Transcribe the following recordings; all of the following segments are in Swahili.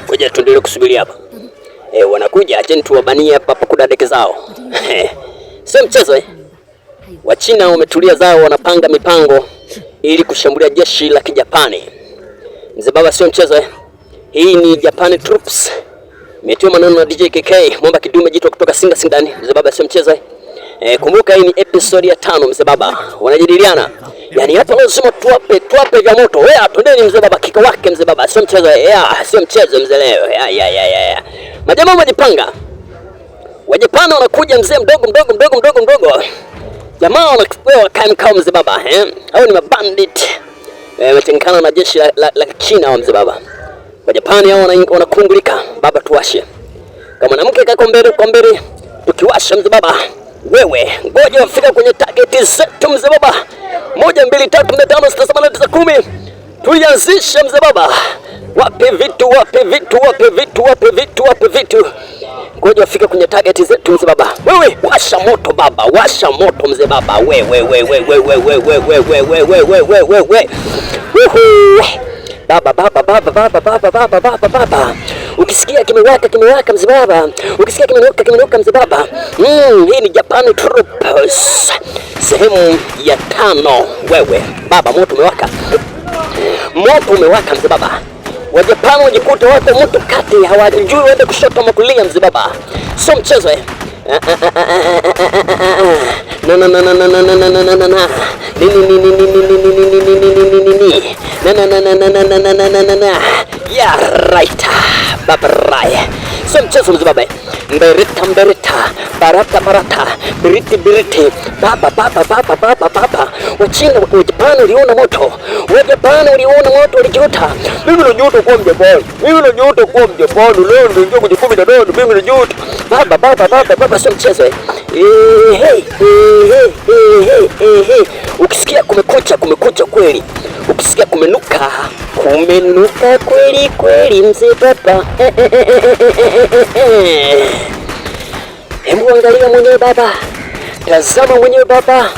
Ngoja tuendelee kusubiri hapa. Wanakuja, acheni tuwabanie hapa kudadeke zao. Sio mchezo Wachina wametulia zao, wanapanga mipango ili kushambulia jeshi la Kijapani. Mzee baba, sio mchezo Hii ni Japan troops. Metiwa maneno na DJ KK, mwamba kidume jito kutoka Singa Sindani. Mzee baba, sio mchezo kumbuka hii ni episode ya 5 mzee baba. Wanajadiliana. Yaani hapa lazima tuwape vya moto. Twendeni mzee baba, kika wake mzee baba. Sio mchezo sio mchezo mzee leo. Majamaa wajipanga. Wajapani wanakuja mzee mdogo. Jamaa wanakuwa kama mzee baba Hao ni mabandit. Wametengana na jeshi la China wa mzee baba. Wajapani hao wanakungulika. Baba tuwashe. Kama mwanamke kako mbele kwa mbele, tukiwasha mzee baba. Wewe ngoja wafika kwenye target zetu mzee baba. 1 2 3 4 5 6 7 8 9 10. Tulianzisha mzee baba. Wape vitu. Ngoja wafika kwenye target zetu mzee baba. Wewe washa moto baba, washa moto mzee baba. Wewe. Baba. Ukisikia kimewaka mzee baba. Ukisikia kimenuka mzee baba. Hii ni Japan troops. Sehemu ya 5. Wewe baba, moto umewaka. Moto umewaka mzee baba. Wajapani wajikuta wako moto kati, hawajui waende kushoto ama kulia mzee baba. Sio mchezo Yeah, right. Baba right. Sio mchezo mzee baba. Mbereta. Barata. Biriti. Baba. Wachina Wajapani waliona moto. Walijuta. Mimi najuta kwa Mjapani. Leo ndio kwenye 18. Mimi najuta. Baba sio mchezo Ukisikia kumekucha kweli. Ukisikia kumenuka kweli mzee baba. Hebu angalia mwenyewe baba. Tazama mwenyewe baba.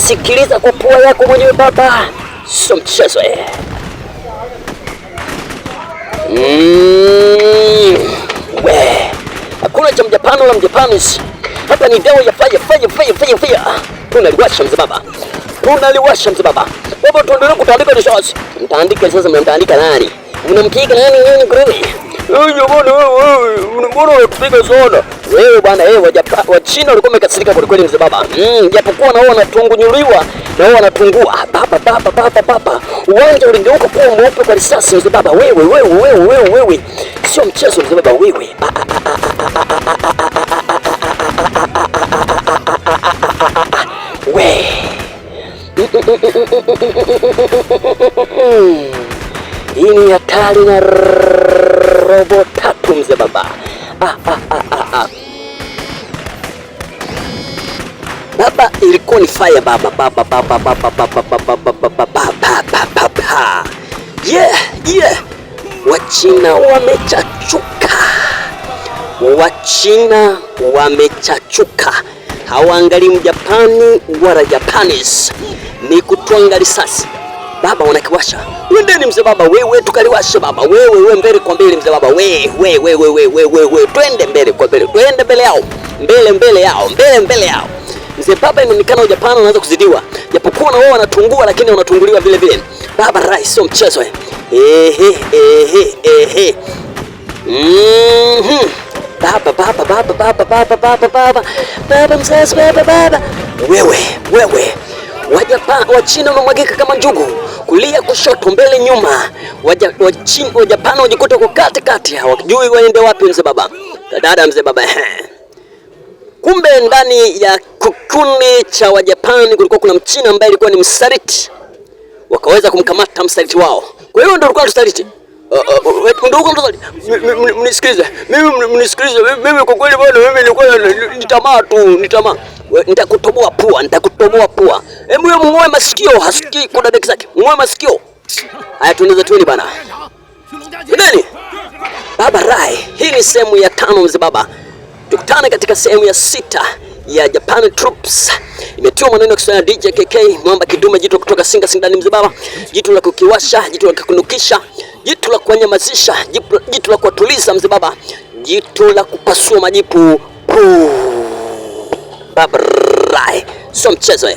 Sikiliza kwa pua yako mwenyewe baba. Sio mchezo Hakuna cha Mjapani wala Mjapanese. Hapa ni dawa ya fire. Tunaliwasha mzee baba. Baba, tuendelee kutandika risasi. Mtaandika sasa, mnaandika nani? Unampiga nani kurudi? Mbona unapiga soda? Wewe bwana, Wachina walikuwa wamekasirika kwa kweli mzee baba. Japokuwa nao wanatungunyuliwa, nao wanatungua. Baba. Uwanja ulingeuka kuwa mweupe kwa risasi mzee baba. Wewe. Sio mchezo mzee baba wewe. Hii ni hatari na robo 3 mzee baba. Baba, ilikuwa ni fire baba. Yeah. Wachina wamechachuka. Hawaangalii Mjapani wala Japanese. Ni kutwanga risasi. Baba, wanakiwasha. Twendeni mzee baba, wewe tukaliwasha baba. Wewe mbele kwa mbele mzee baba. Wewe. Twende mbele kwa mbele. Twende mbele yao. Mbele yao. Mzee baba, inaonekana Japani wanaanza kuzidiwa. Japokuwa na wao wanatungua, lakini wanatunguliwa vile. Baba rai, sio mchezo Baba mzazi baba. Wewe. Wachina wanamwagika kama njugu. Kulia kushoto, mbele nyuma. Wajapani wajikuta kwa katikati. Hawajui waende wapi mzee baba. Dada mzee baba. Kumbe ndani ya kikundi cha Wajapani kulikuwa kuna Mchina ambaye alikuwa ni msaliti. Wakaweza kumkamata msaliti wao. Kwa hiyo ndio alikuwa msaliti. Mnisikilize. Mimi kwa kweli bwana, mimi nilikuwa ni tamaa. Nitakutoboa pua. Hebu mngoe masikio, hasikii kuna deki zake. Mngoe masikio. Haya, tuende bana. Nini? Baba rai. Hii ni sehemu ya 5 mzee baba. Tukutane katika sehemu ya 6 ya Japan troops. imetiwa maneno ya DJ KK Mwamba Kidume, jitu kutoka Singa Sindani Mzibaba, jitu la kukiwasha, jitu la kukunukisha, jitu la kunyamazisha, jitu la kutuliza Mzibaba, jitu la kupasua majipu. Babrai, sio mchezo.